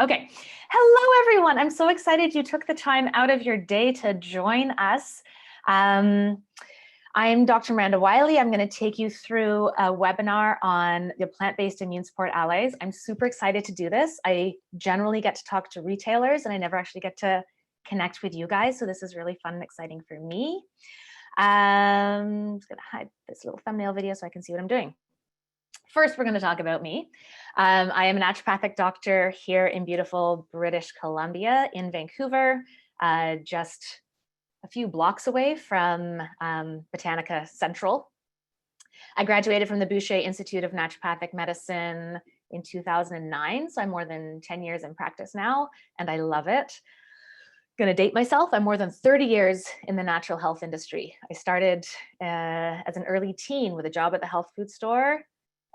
Okay. Hello, everyone. I'm so excited you took the time out of your day to join us. I'm Dr. Miranda Wiley. I'm going to take you through a webinar on the plant-based immune support allies. I'm super excited to do this. I generally get to talk to retailers and I never actually get to connect with you guys. So this is really fun and exciting for me. I'm just going to hide this little thumbnail video so I can see what I'm doing. First, we're going to talk about me. I am a naturopathic doctor here in beautiful British Columbia in Vancouver, just a few blocks away from Botanica Central. I graduated from the Boucher Institute of Naturopathic Medicine in 2009, so I'm more than 10 years in practice now, and I love it. I'm going to date myself. I'm more than 30 years in the natural health industry. I started as an early teen with a job at the health food store,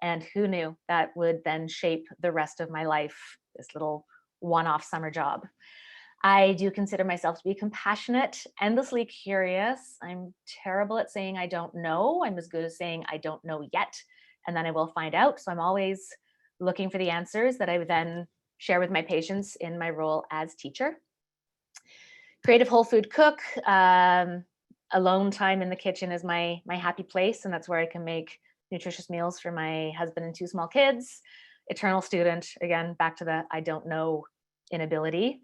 and who knew that would then shape the rest of my life, this little one-off summer job. I do consider myself to be compassionate, endlessly curious. I'm terrible at saying I don't know. I'm as good as saying I don't know yet, and then I will find out. So I'm always looking for the answers that I would then share with my patients in my role as teacher. Creative whole food cook. Alone time in the kitchen is my happy place, and that's where I can make nutritious meals for my husband and 2 small kids. Eternal student, again, back to the I don't know inability.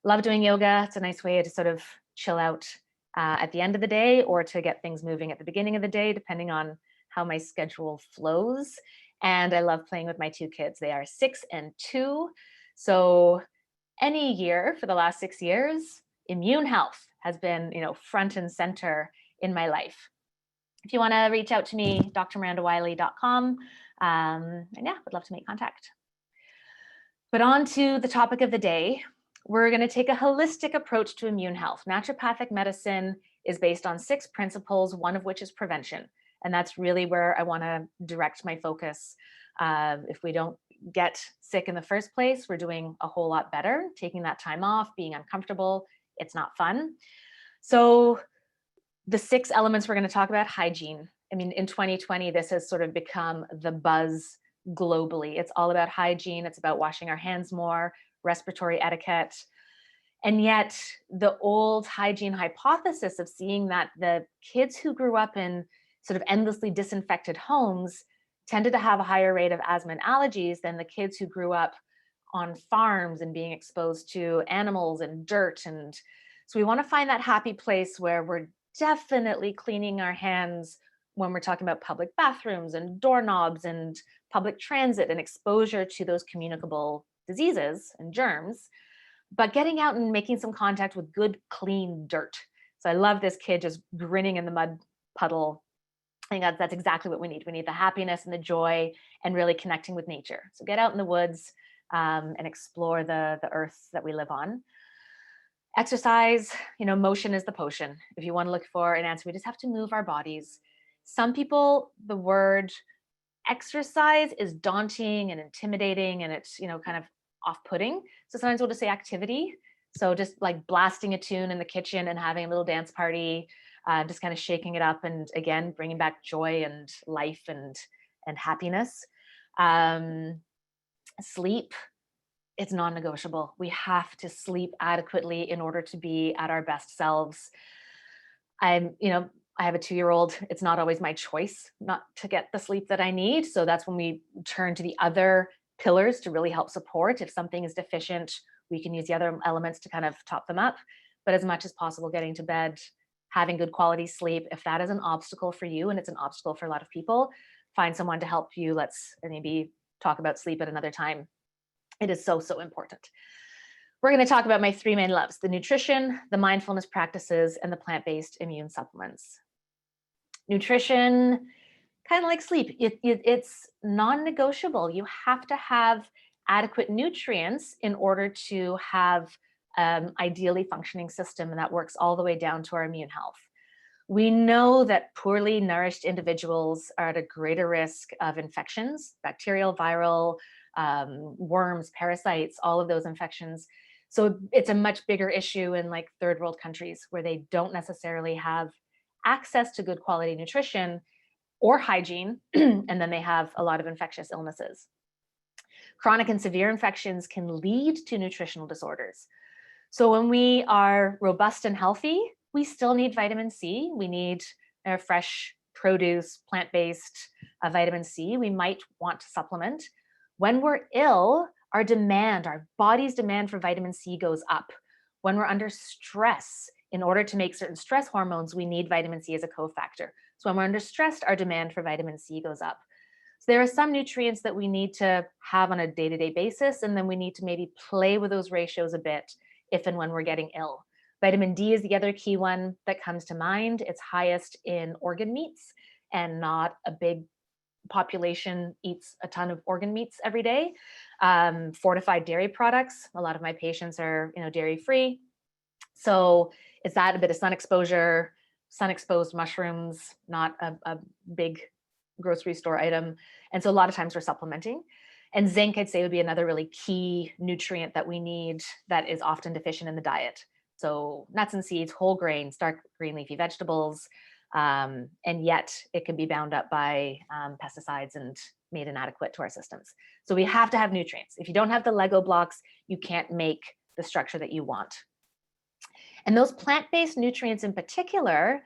Love doing yoga. It's a nice way to sort of chill out at the end of the day or to get things moving at the beginning of the day, depending on how my schedule flows. And I love playing with my 2 kids. They are 6 and 2. So any year for the last 6 years, immune health has been, front and center in my life. If you want to reach out to me, drmirandawiley.com. And yeah, would love to make contact. But on to the topic of the day. We're going to take a holistic approach to immune health. Naturopathic medicine is based on 6 principles, one of which is prevention. And that's really where I want to direct my focus. If we don't get sick in the first place, we're doing a whole lot better. Taking that time off, being uncomfortable, it's not fun. So the 6 elements we're going to talk about: hygiene. I mean, in 2020, this has sort of become the buzz globally. It's all about hygiene. It's about washing our hands more, respiratory etiquette. And yet the old hygiene hypothesis of seeing that the kids who grew up in sort of endlessly disinfected homes tended to have a higher rate of asthma and allergies than the kids who grew up on farms and being exposed to animals and dirt. And so we want to find that happy place where we're definitely cleaning our hands when we're talking about public bathrooms and doorknobs and public transit and exposure to those communicable diseases and germs, but getting out and making some contact with good, clean dirt. So I love this kid just grinning in the mud puddle. I think that's exactly what we need. We need the happiness and the joy and really connecting with nature. So get out in the woods and explore the earth that we live on. Exercise, motion is the potion. If you want to look for an answer, we just have to move our bodies. Some people, the word exercise is daunting and intimidating, and it's, kind of off-putting. So sometimes we'll just say activity. So just like blasting a tune in the kitchen and having a little dance party, just kind of shaking it up, and again, bringing back joy and life and happiness. Sleep. It's non-negotiable. We have to sleep adequately in order to be at our best selves. I have a 2-year-old. It's not always my choice not to get the sleep that I need. So that's when we turn to the other pillars to really help support. If something is deficient, we can use the other elements to kind of top them up. But as much as possible, getting to bed, having good quality sleep. If that is an obstacle for you, and it's an obstacle for a lot of people, find someone to help you. Let's maybe talk about sleep at another time. It is so, so important. We're going to talk about my 3 main loves: the nutrition, the mindfulness practices, and the plant-based immune supplements. Nutrition, kind of like sleep, it's non-negotiable. You have to have adequate nutrients in order to have ideally functioning system, and that works all the way down to our immune health. We know that poorly nourished individuals are at a greater risk of infections, bacterial, viral, worms, parasites, all of those infections. So it's a much bigger issue in like 3rd world countries where they don't necessarily have access to good quality nutrition or hygiene, and then they have a lot of infectious illnesses. Chronic and severe infections can lead to nutritional disorders. So when we are robust and healthy, we still need vitamin C. We need fresh produce, plant-based vitamin C. We might want to supplement. When we're ill, our body's demand for vitamin C goes up. When we're under stress, in order to make certain stress hormones, we need vitamin C as a cofactor. So when we're under stress, our demand for vitamin C goes up. So there are some nutrients that we need to have on a day-to-day basis, and then we need to maybe play with those ratios a bit if and when we're getting ill. Vitamin D is the other key one that comes to mind. It's highest in organ meats, and not a big population eats a ton of organ meats every day. Fortified dairy products, a lot of my patients are dairy free. So is that a bit of sun exposure, sun-exposed mushrooms, not a big grocery store item. And so a lot of times we're supplementing. And zinc, I'd say, would be another really key nutrient that we need that is often deficient in the diet. So nuts and seeds, whole grains, dark green leafy vegetables, and yet it can be bound up by pesticides and made inadequate to our systems. So we have to have nutrients. If you don't have the Lego blocks, you can't make the structure that you want. And those plant-based nutrients in particular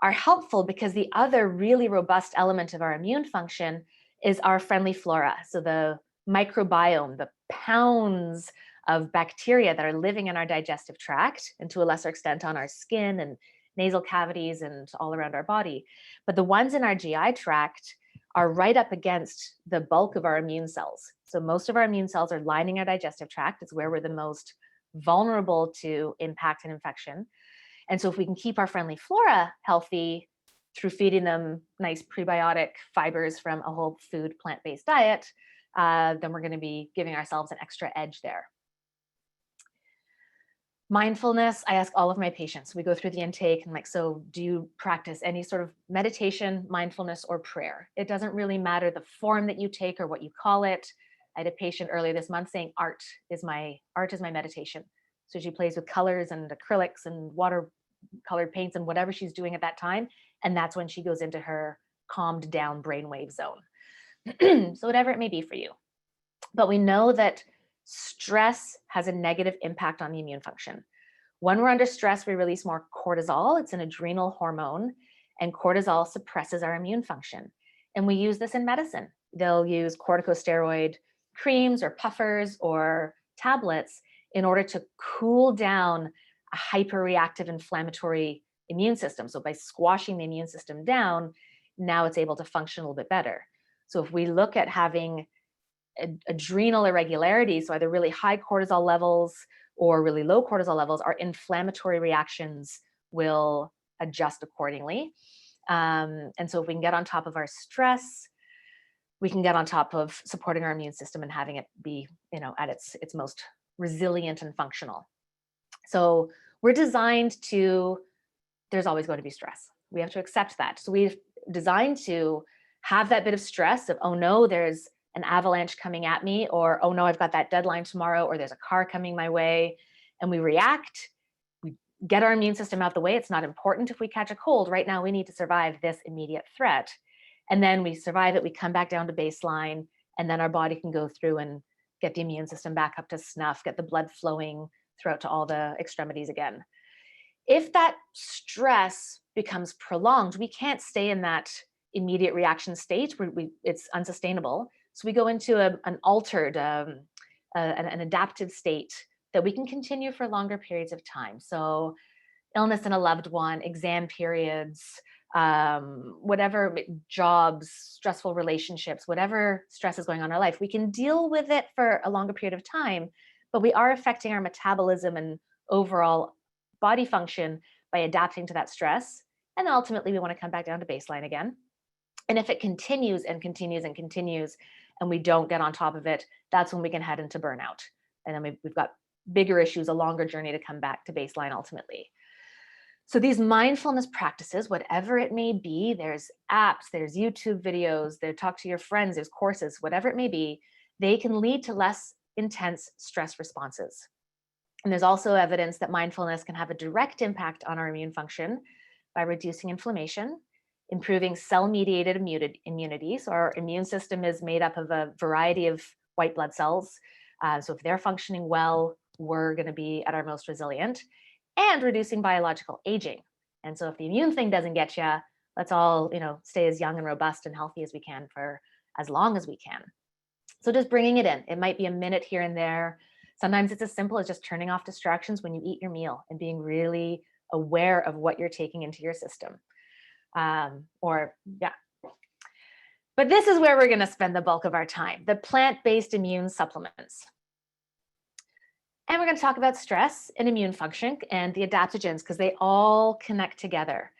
are helpful because the other really robust element of our immune function is our friendly flora. So the microbiome, the pounds of bacteria that are living in our digestive tract, and to a lesser extent on our skin and nasal cavities and all around our body. But the ones in our GI tract are right up against the bulk of our immune cells. So most of our immune cells are lining our digestive tract. It's where we're the most vulnerable to impact and infection. And so if we can keep our friendly flora healthy through feeding them nice prebiotic fibers from a whole food plant-based diet, then we're going to be giving ourselves an extra edge there. Mindfulness, I ask all of my patients. We go through the intake and so do you practice any sort of meditation, mindfulness, or prayer? It doesn't really matter the form that you take or what you call it. I had a patient earlier this month saying art is my meditation. So she plays with colors and acrylics and watercolored paints and whatever she's doing at that time. And that's when she goes into her calmed down brainwave zone. So whatever it may be for you. But we know that stress has a negative impact on the immune function. When we're under stress, we release more cortisol. It's an adrenal hormone, and cortisol suppresses our immune function. And we use this in medicine. They'll use corticosteroid creams or puffers or tablets in order to cool down a hyperreactive inflammatory immune system. So by squashing the immune system down, now it's able to function a little bit better. So if we look at having adrenal irregularities, so either really high cortisol levels or really low cortisol levels, our inflammatory reactions will adjust accordingly. And so if we can get on top of our stress, we can get on top of supporting our immune system and having it be, at its most resilient and functional. So we're designed to, there's always going to be stress. We have to accept that. So we've designed to have that bit of stress of, oh no, there's an avalanche coming at me, or oh no, I've got that deadline tomorrow, or there's a car coming my way, and we react. We get our immune system out the way. It's not important if we catch a cold. Right now, we need to survive this immediate threat. And then we survive it, we come back down to baseline, and then our body can go through and get the immune system back up to snuff, get the blood flowing throughout to all the extremities again. If that stress becomes prolonged, we can't stay in that immediate reaction state where it's unsustainable. So we go into an altered, an adaptive state that we can continue for longer periods of time. So illness in a loved one, exam periods, whatever, jobs, stressful relationships, whatever stress is going on in our life, we can deal with it for a longer period of time, but we are affecting our metabolism and overall body function by adapting to that stress. And then ultimately we want to come back down to baseline again. And if it continues and continues and continues, and we don't get on top of it, that's when we can head into burnout. And then we've got bigger issues, a longer journey to come back to baseline ultimately. So these mindfulness practices, whatever it may be, there's apps, there's YouTube videos, they talk to your friends, there's courses, whatever it may be, they can lead to less intense stress responses. And there's also evidence that mindfulness can have a direct impact on our immune function by reducing inflammation, improving cell-mediated immunity. So our immune system is made up of a variety of white blood cells. So if they're functioning well, we're going to be at our most resilient, and reducing biological aging. And so if the immune thing doesn't get you, let's all, stay as young and robust and healthy as we can for as long as we can. So just bringing it in. It might be a minute here and there. Sometimes it's as simple as just turning off distractions when you eat your meal and being really aware of what you're taking into your system. But this is where we're going to spend the bulk of our time, the plant-based immune supplements. And we're going to talk about stress and immune function and the adaptogens, because they all connect together.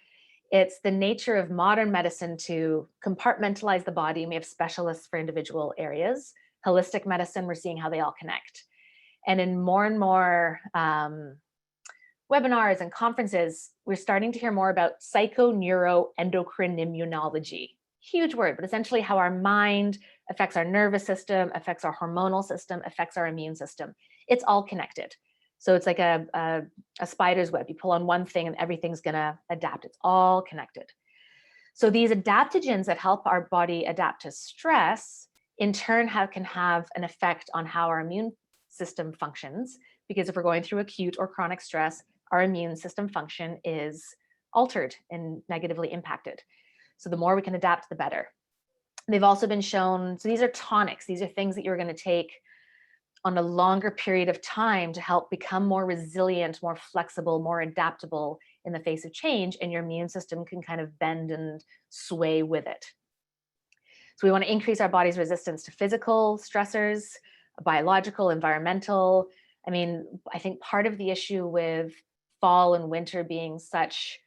It's the nature of modern medicine to compartmentalize the body. We have specialists for individual areas. Holistic medicine, we're seeing how they all connect. And in more and more webinars and conferences, we're starting to hear more about psychoneuroendocrine immunology. Huge word, but essentially how our mind affects our nervous system, affects our hormonal system, affects our immune system. It's all connected. So it's like a spider's web. You pull on one thing and everything's gonna adapt. It's all connected. So these adaptogens that help our body adapt to stress, in turn, can have an effect on how our immune system functions. Because if we're going through acute or chronic stress, our immune system function is altered and negatively impacted. So the more we can adapt, the better. They've also been shown, so these are tonics. These are things that you're going to take on a longer period of time to help become more resilient, more flexible, more adaptable in the face of change, and your immune system can kind of bend and sway with it. So we want to increase our body's resistance to physical stressors, biological, environmental. I mean, I think part of the issue with fall and winter being such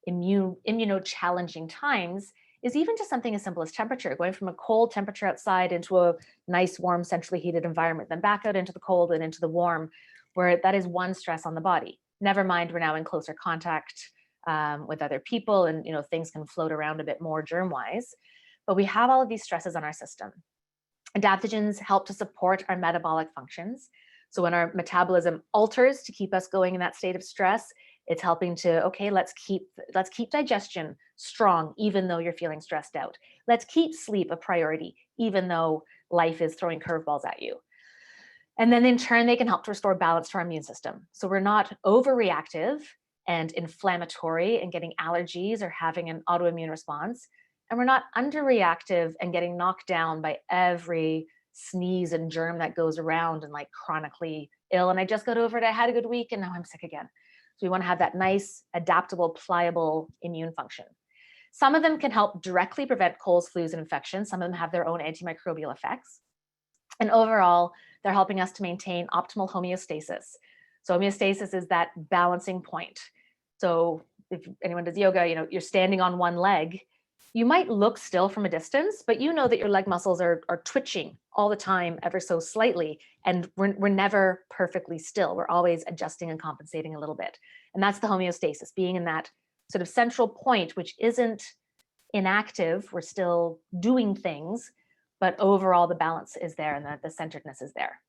immuno-challenging times is even just something as simple as temperature, going from a cold temperature outside into a nice, warm, centrally heated environment, then back out into the cold and into the warm, where that is one stress on the body. Never mind, we're now in closer contact with other people, and things can float around a bit more germ-wise. But we have all of these stresses on our system. Adaptogens help to support our metabolic functions. So when our metabolism alters to keep us going in that state of stress, it's helping to, okay, let's keep digestion strong, even though you're feeling stressed out. Let's keep sleep a priority, even though life is throwing curveballs at you. And then in turn, they can help to restore balance to our immune system. So we're not overreactive and inflammatory and getting allergies or having an autoimmune response. And we're not underreactive and getting knocked down by every sneeze and germ that goes around and like chronically ill. And I just got over it, I had a good week, and now I'm sick again. So we want to have that nice, adaptable, pliable immune function. Some of them can help directly prevent colds, flus, and infections. Some of them have their own antimicrobial effects. And overall, they're helping us to maintain optimal homeostasis. So homeostasis is that balancing point. So if anyone does yoga, you're standing on one leg. You might look still from a distance, but you know that your leg muscles are twitching all the time, ever so slightly, and we're never perfectly still. We're always adjusting and compensating a little bit. And that's the homeostasis, being in that sort of central point, which isn't inactive. We're still doing things, but overall the balance is there and the centeredness is there.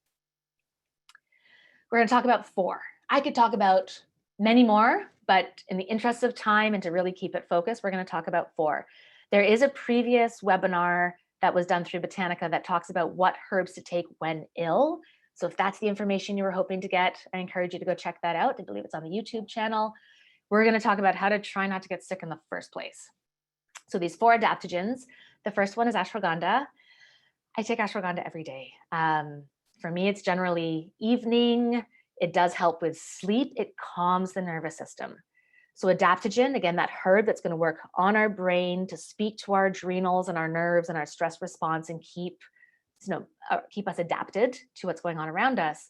We're going to talk about 4. I could talk about many more, but in the interest of time and to really keep it focused, we're going to talk about 4. There is a previous webinar that was done through Botanica that talks about what herbs to take when ill. So if that's the information you were hoping to get, I encourage you to go check that out. I believe it's on the YouTube channel. We're going to talk about how to try not to get sick in the first place. So these 4 adaptogens, the first one is ashwagandha. I take ashwagandha every day. For me, it's generally evening. It does help with sleep. It calms the nervous system. So adaptogen, again, that herb that's going to work on our brain to speak to our adrenals and our nerves and our stress response and keep us adapted to what's going on around us.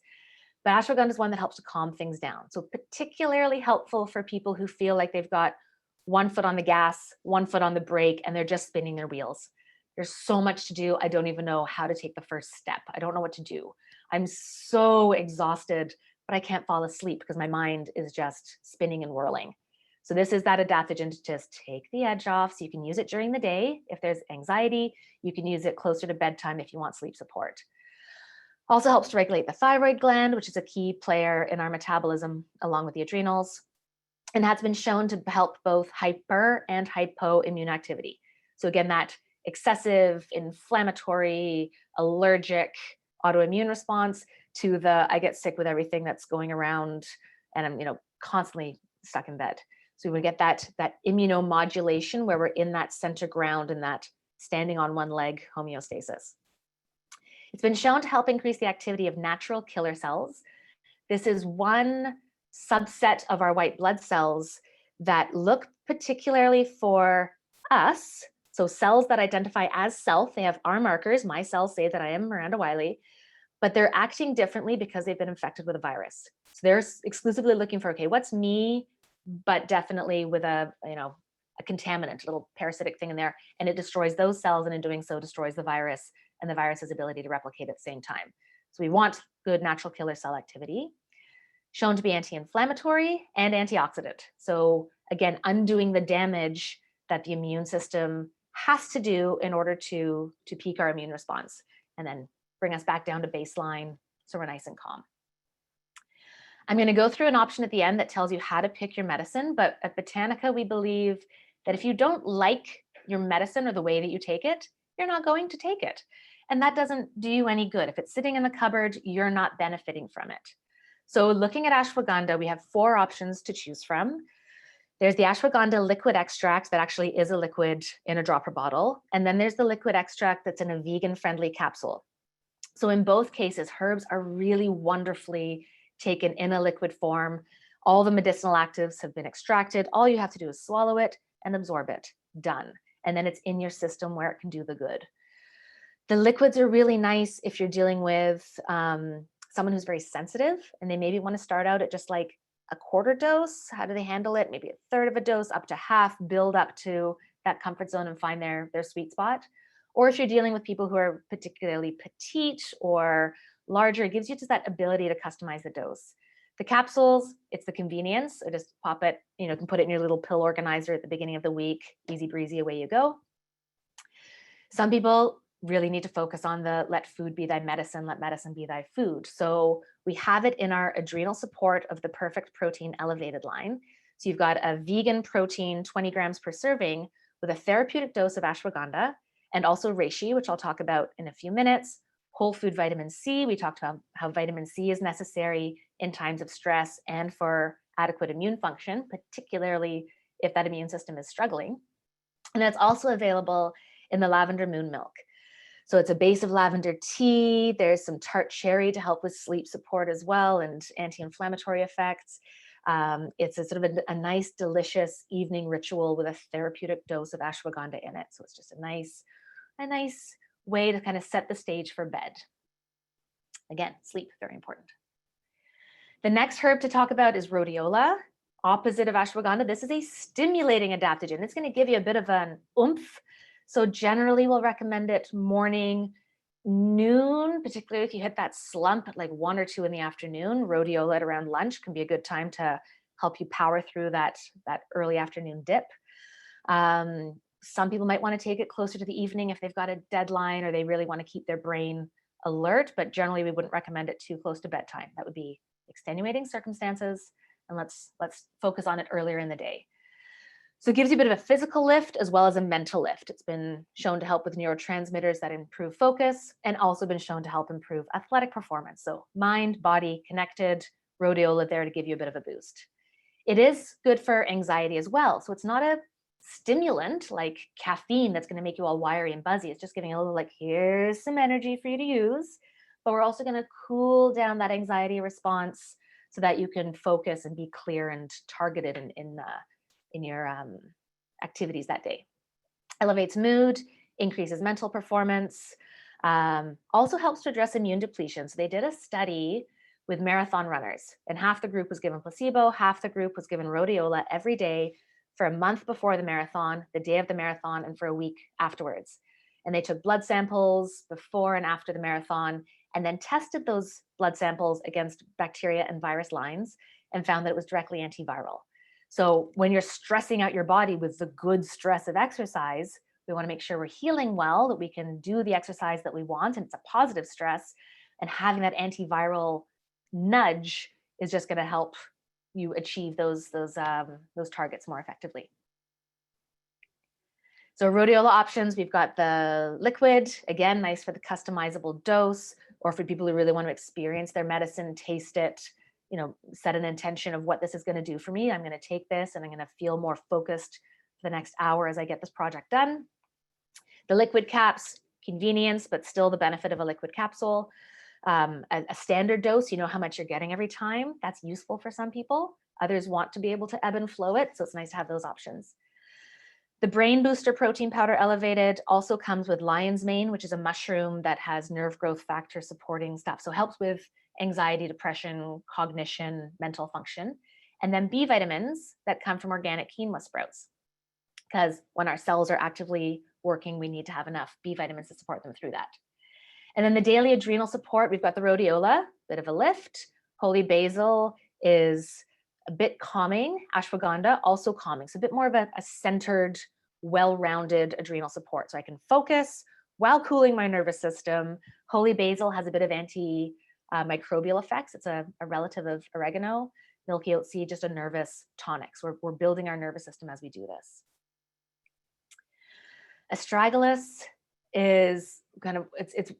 But ashwagandha is one that helps to calm things down. So particularly helpful for people who feel like they've got one foot on the gas, one foot on the brake, and they're just spinning their wheels. There's so much to do. I don't even know how to take the first step. I don't know what to do. I'm so exhausted, but I can't fall asleep because my mind is just spinning and whirling. So this is that adaptogen to just take the edge off. So you can use it during the day if there's anxiety. You can use it closer to bedtime if you want sleep support. Also helps to regulate the thyroid gland, which is a key player in our metabolism along with the adrenals, and has been shown to help both hyper and hypoimmune activity. So again, that excessive, inflammatory, allergic, autoimmune response to the I get sick with everything that's going around and I'm, constantly stuck in bed. So we would get that immunomodulation where we're in that center ground and that standing on one leg homeostasis. It's been shown to help increase the activity of natural killer cells. This is one subset of our white blood cells that look particularly for us. So cells that identify as self, they have our markers. My cells say that I am Miranda Wiley, but they're acting differently because they've been infected with a virus. So they're exclusively looking for, okay, what's me, but definitely with a contaminant, a little parasitic thing in there, and it destroys those cells, and in doing so destroys the virus and the virus's ability to replicate at the same time. So we want good natural killer cell activity, shown to be anti-inflammatory and antioxidant. So again, undoing the damage that the immune system has to do in order to peak our immune response and then bring us back down to baseline so we're nice and calm. I'm going to go through an option at the end that tells you how to pick your medicine, but at Botanica, we believe that if you don't like your medicine or the way that you take it, you're not going to take it. And that doesn't do you any good. If it's sitting in the cupboard, you're not benefiting from it. So looking at ashwagandha, we have 4 options to choose from. There's the ashwagandha liquid extract that actually is a liquid in a dropper bottle. And then there's the liquid extract that's in a vegan-friendly capsule. So in both cases, herbs are really wonderfully taken in a liquid form. All the medicinal actives have been extracted. All you have to do is swallow it and absorb it. Done. And then it's in your system where it can do the good. The liquids are really nice if you're dealing with someone who's very sensitive and they maybe want to start out at just like a quarter dose. How do they handle it? Maybe a third of a dose, up to half, build up to that comfort zone and find their sweet spot. Or if you're dealing with people who are particularly petite or larger, it gives you just that ability to customize the dose. The capsules, it's the convenience. I just pop it, you can put it in your little pill organizer at the beginning of the week, easy breezy, away you go. Some people really need to focus on the let food be thy medicine, let medicine be thy food. So we have it in our adrenal support of the Perfect Protein Elevated line. So you've got a vegan protein, 20 grams per serving with a therapeutic dose of ashwagandha and also reishi, which I'll talk about in a few minutes. Whole food vitamin C, we talked about how vitamin C is necessary in times of stress and for adequate immune function, particularly if that immune system is struggling. And that's also available in the lavender MUNE milk. So it's a base of lavender tea. There's some tart cherry to help with sleep support as well and anti-inflammatory effects. It's a sort of a nice, delicious evening ritual with a therapeutic dose of ashwagandha in it. So it's just a nice way to kind of set the stage for bed. Again, sleep, very important. The next herb to talk about is rhodiola, opposite of ashwagandha. This is a stimulating adaptogen. It's going to give you a bit of an oomph. So generally we'll recommend it morning, noon, particularly if you hit that slump at like 1 or 2 in the afternoon. Rhodiola at around lunch can be a good time to help you power through that early afternoon dip. Some people might want to take it closer to the evening if they've got a deadline or they really want to keep their brain alert, but generally we wouldn't recommend it too close to bedtime. That would be extenuating circumstances, and let's focus on it earlier in the day. So it gives you a bit of a physical lift as well as a mental lift. It's been shown to help with neurotransmitters that improve focus and also been shown to help improve athletic performance. So mind, body connected, rhodiola there to give you a bit of a boost. It is good for anxiety as well. So it's not a stimulant like caffeine that's going to make you all wiry and buzzy. It's just giving a little like, here's some energy for you to use, but we're also going to cool down that anxiety response so that you can focus and be clear and targeted in your activities that day. Elevates mood, increases mental performance, also helps to address immune depletion. So they did a study with marathon runners, and half the group was given placebo, half the group was given rhodiola every day for a month before the marathon, the day of the marathon, and for a week afterwards. And they took blood samples before and after the marathon, and then tested those blood samples against bacteria and virus lines and found that it was directly antiviral. So when you're stressing out your body with the good stress of exercise, we want to make sure we're healing well, that we can do the exercise that we want, and it's a positive stress, and having that antiviral nudge is just going to help you achieve those targets more effectively. So rhodiola options, we've got the liquid, again, nice for the customizable dose, or for people who really want to experience their medicine, taste it, you know, set an intention of what this is going to do for me. I'm going to take this and I'm going to feel more focused for the next hour as I get this project done. The liquid caps, convenience, but still the benefit of a liquid capsule. A standard dose, you know how much you're getting every time. That's useful for some people. Others want to be able to ebb and flow it, so it's nice to have those options. The brain booster protein powder elevated also comes with lion's mane, which is a mushroom that has nerve growth factor supporting stuff. So helps with anxiety, depression, cognition, mental function. And then B vitamins that come from organic quinoa sprouts. Because when our cells are actively working, we need to have enough B vitamins to support them through that. And then the daily adrenal support, we've got the rhodiola, bit of a lift. Holy basil is a bit calming. Ashwagandha, also calming. So a bit more of a centered, well-rounded adrenal support. So I can focus while cooling my nervous system. Holy basil has a bit of antimicrobial effects. It's a relative of oregano. Milky oat seed, just a nervous tonic. So we're building our nervous system as we do this. Astragalus is kind of, it's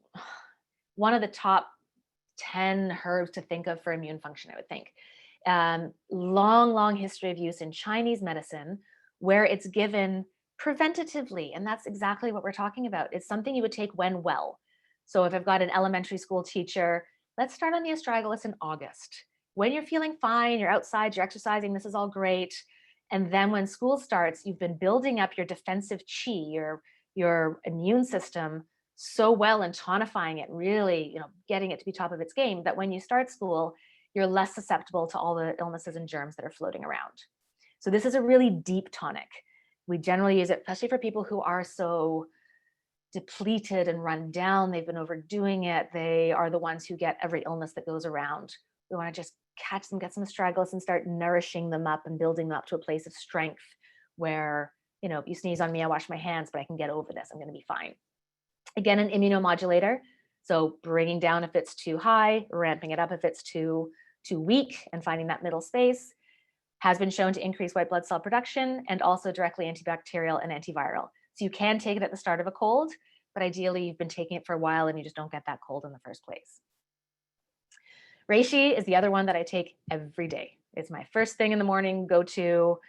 one of the top 10 herbs to think of for immune function, I would think. Long history of use in Chinese medicine where it's given preventatively. And that's exactly what we're talking about. It's something you would take when well. So if I've got an elementary school teacher, let's start on the astragalus in August. When you're feeling fine, you're outside, you're exercising, this is all great. And then when school starts, you've been building up your defensive qi, your immune system so well and tonifying it, really, you know, getting it to be top of its game, that when you start school, you're less susceptible to all the illnesses and germs that are floating around. So this is a really deep tonic. We generally use it, especially for people who are so depleted and run down. They've been overdoing it. They are the ones who get every illness that goes around. We want to just catch them, get some astragalus and start nourishing them up and building them up to a place of strength where, you know, if you sneeze on me, I wash my hands, but I can get over this. I'm going to be fine. Again, an immunomodulator. So bringing down if it's too high, ramping it up if it's too weak, and finding that middle space. Has been shown to increase white blood cell production and also directly antibacterial and antiviral. So you can take it at the start of a cold, but ideally you've been taking it for a while and you just don't get that cold in the first place. Reishi is the other one that I take every day. It's my first thing in the morning, go to.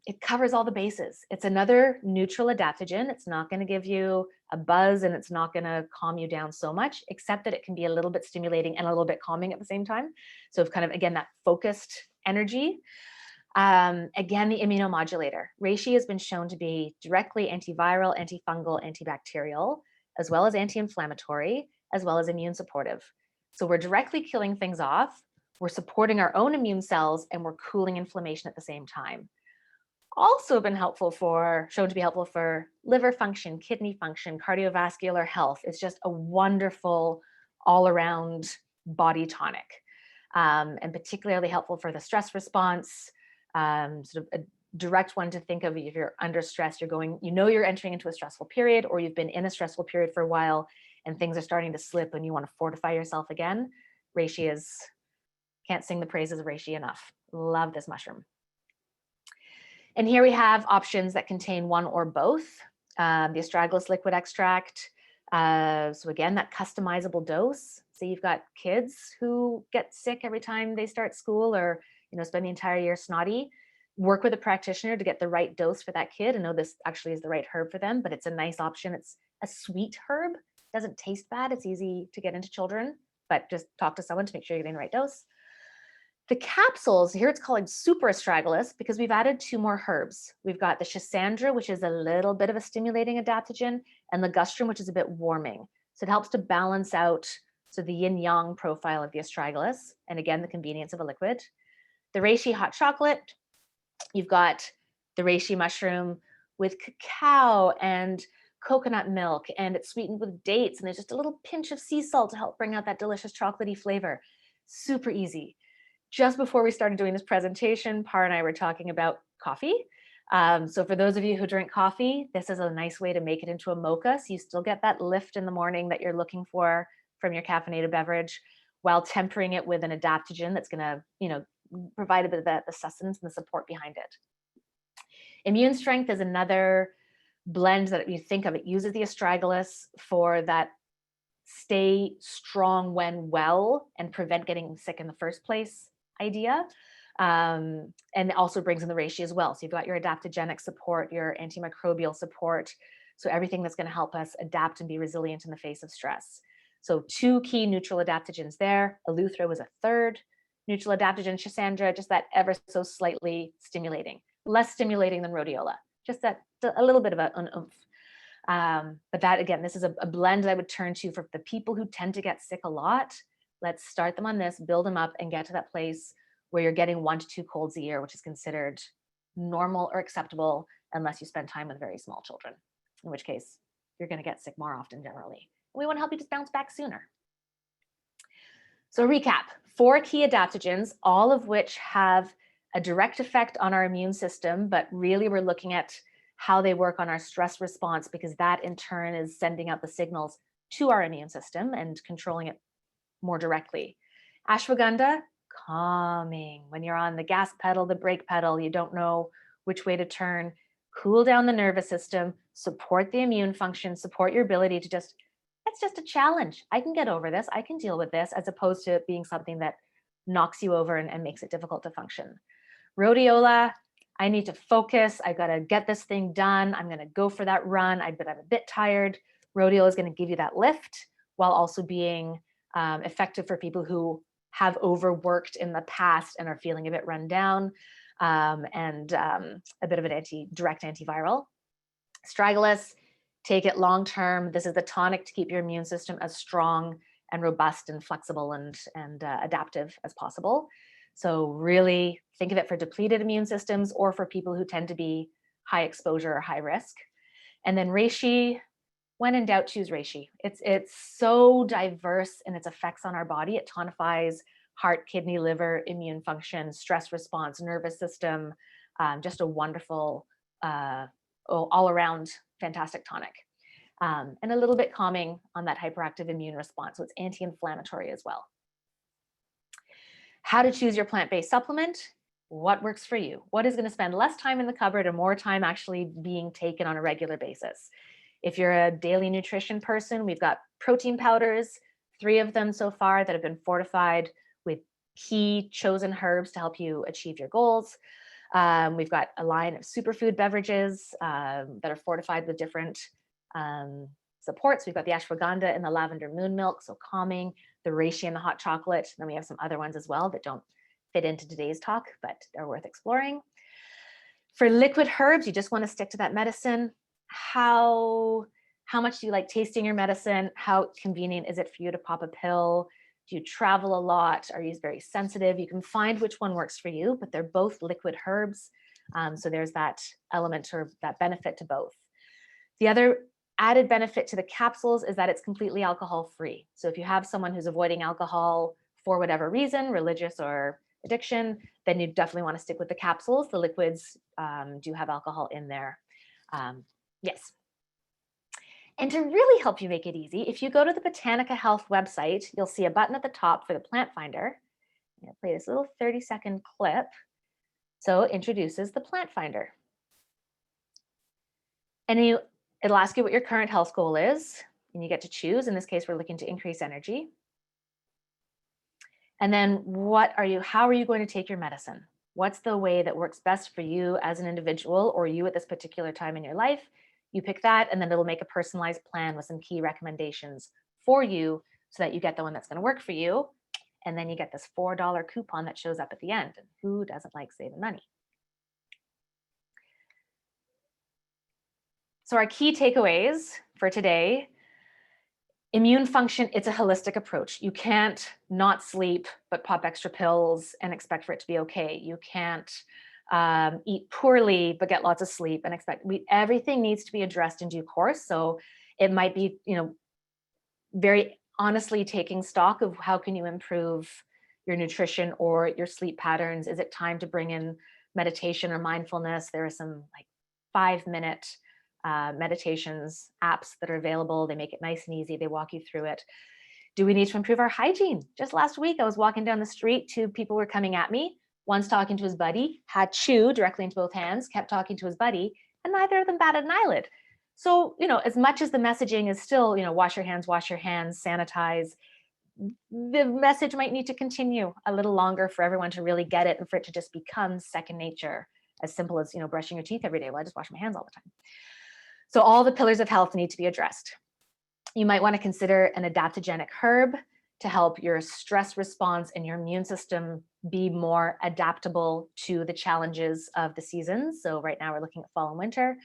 It covers all the bases. It's another neutral adaptogen. It's not going to give you a buzz and it's not going to calm you down so much, except that it can be a little bit stimulating and a little bit calming at the same time. So it's kind of, again, that focused energy. Again, the immunomodulator. Reishi has been shown to be directly antiviral, antifungal, antibacterial, as well as anti-inflammatory, as well as immune supportive. So we're directly killing things off. We're supporting our own immune cells and we're cooling inflammation at the same time. Also been shown to be helpful for liver function, kidney function, cardiovascular health. It's just a wonderful all-around body tonic, and particularly helpful for the stress response. Sort of a direct one to think of if you're under stress, you're entering into a stressful period, or you've been in a stressful period for a while and things are starting to slip and you want to fortify yourself again. Reishi can't sing the praises of reishi enough. Love this mushroom. And here we have options that contain one or both. The astragalus liquid extract. So again, that customizable dose. So you've got kids who get sick every time they start school, or spend the entire year snotty. Work with a practitioner to get the right dose for that kid and know this actually is the right herb for them, but it's a nice option. It's a sweet herb. Doesn't taste bad. It's easy to get into children, but just talk to someone to make sure you're getting the right dose. The capsules, here it's called super astragalus because we've added 2 more herbs. We've got the schisandra, which is a little bit of a stimulating adaptogen, and ligustrum, which is a bit warming. So it helps to balance out the yin-yang profile of the astragalus, and again, the convenience of a liquid. The reishi hot chocolate, you've got the reishi mushroom with cacao and coconut milk, and it's sweetened with dates, and there's just a little pinch of sea salt to help bring out that delicious chocolatey flavor. Super easy. Just before we started doing this presentation, Par and I were talking about coffee. So for those of you who drink coffee, this is a nice way to make it into a mocha. So you still get that lift in the morning that you're looking for from your caffeinated beverage, while tempering it with an adaptogen that's going to, provide a bit of the sustenance and the support behind it. Immune strength is another blend that you think of, it uses the astragalus for that stay strong when well and prevent getting sick in the first place idea. And it also brings in the reishi as well. So you've got your adaptogenic support, your antimicrobial support. So everything that's going to help us adapt and be resilient in the face of stress. So 2 key neutral adaptogens there. Eleuthero was a third neutral adaptogen. Schisandra, just that ever so slightly stimulating, less stimulating than rhodiola, just that a little bit of an oomph. But that, again, this is a blend that I would turn to for the people who tend to get sick a lot. Let's start them on this, build them up, and get to that place where you're getting 1 to 2 colds a year, which is considered normal or acceptable unless you spend time with very small children, in which case you're going to get sick more often generally. We want to help you just bounce back sooner. So recap, 4 key adaptogens, all of which have a direct effect on our immune system, but really we're looking at how they work on our stress response, because that in turn is sending out the signals to our immune system and controlling it more directly. Ashwagandha, calming. When you're on the gas pedal, the brake pedal, you don't know which way to turn, cool down the nervous system, support the immune function, support your ability to just, it's just a challenge. I can get over this. I can deal with this, as opposed to it being something that knocks you over and makes it difficult to function. Rhodiola, I need to focus. I got to get this thing done. I'm going to go for that run. I'm a bit tired. Rhodiola is going to give you that lift while also being effective for people who have overworked in the past and are feeling a bit run down, and a bit of an direct antiviral. Astragalus, take it long term. This is the tonic to keep your immune system as strong and robust and flexible and adaptive as possible. So really think of it for depleted immune systems or for people who tend to be high exposure or high risk. And then reishi, when in doubt, choose reishi. It's so diverse in its effects on our body. It tonifies heart, kidney, liver, immune function, stress response, nervous system, just a wonderful, all around fantastic tonic. And a little bit calming on that hyperactive immune response. So it's anti-inflammatory as well. How to choose your plant-based supplement, what works for you? What is going to spend less time in the cupboard and more time actually being taken on a regular basis? If you're a daily nutrition person, we've got protein powders, 3 of them so far that have been fortified with key chosen herbs to help you achieve your goals. We've got a line of superfood beverages that are fortified with different supports. We've got the ashwagandha and the lavender moon milk, so calming, the reishi and the hot chocolate. Then we have some other ones as well that don't fit into today's talk, but they're worth exploring. For liquid herbs, you just want to stick to that medicine. How much do you like tasting your medicine? How convenient is it for you to pop a pill? Do you travel a lot? Are you very sensitive? You can find which one works for you, but they're both liquid herbs. So there's that element or that benefit to both. The other added benefit to the capsules is that it's completely alcohol-free. So if you have someone who's avoiding alcohol for whatever reason, religious or addiction, then you definitely want to stick with the capsules. The liquids do have alcohol in there. Yes. And to really help you make it easy, if you go to the Botanica Health website, you'll see a button at the top for the plant finder. I'm going to play this little 30-second clip. So it introduces the plant finder. And it'll ask you what your current health goal is, and you get to choose. In this case, we're looking to increase energy. And then how are you going to take your medicine? What's the way that works best for you as an individual or you at this particular time in your life? You pick that, and then it'll make a personalized plan with some key recommendations for you so that you get the one that's going to work for you. And then you get this $4 coupon that shows up at the end. And who doesn't like saving money? So our key takeaways for today: immune function, it's a holistic approach. You can't not sleep but pop extra pills and expect for it to be okay. You can't eat poorly but get lots of sleep and expect. Everything needs to be addressed in due course. So it might be, very honestly taking stock of how can you improve your nutrition or your sleep patterns. Is it time to bring in meditation or mindfulness? There are some 5-minute meditations apps that are available. They make it nice and easy. They walk you through it. Do we need to improve our hygiene? Just last week, I was walking down the street. 2 people were coming at me. One's talking to his buddy, had chew directly into both hands, kept talking to his buddy, and neither of them batted an eyelid. So, as much as the messaging is still, wash your hands, sanitize, the message might need to continue a little longer for everyone to really get it and for it to just become second nature, as simple as, brushing your teeth every day. Well, I just wash my hands all the time. So all the pillars of health need to be addressed. You might want to consider an adaptogenic herb to help your stress response and your immune system be more adaptable to the challenges of the seasons. So right now we're looking at fall and winter.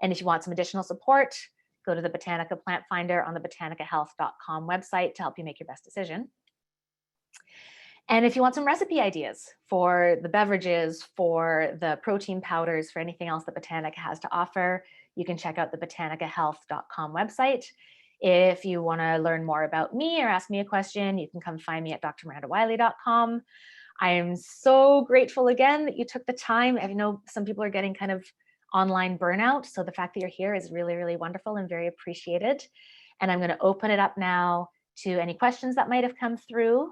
And if you want some additional support, go to the Botanica Plant Finder on the botanicahealth.com website to help you make your best decision. And if you want some recipe ideas for the beverages, for the protein powders, for anything else that Botanica has to offer, you can check out the botanicahealth.com website. If you want to learn more about me or ask me a question, you can come find me at drmirandawiley.com. I am so grateful again that you took the time. I know some people are getting kind of online burnout, so the fact that you're here is really, really wonderful and very appreciated. And I'm going to open it up now to any questions that might have come through.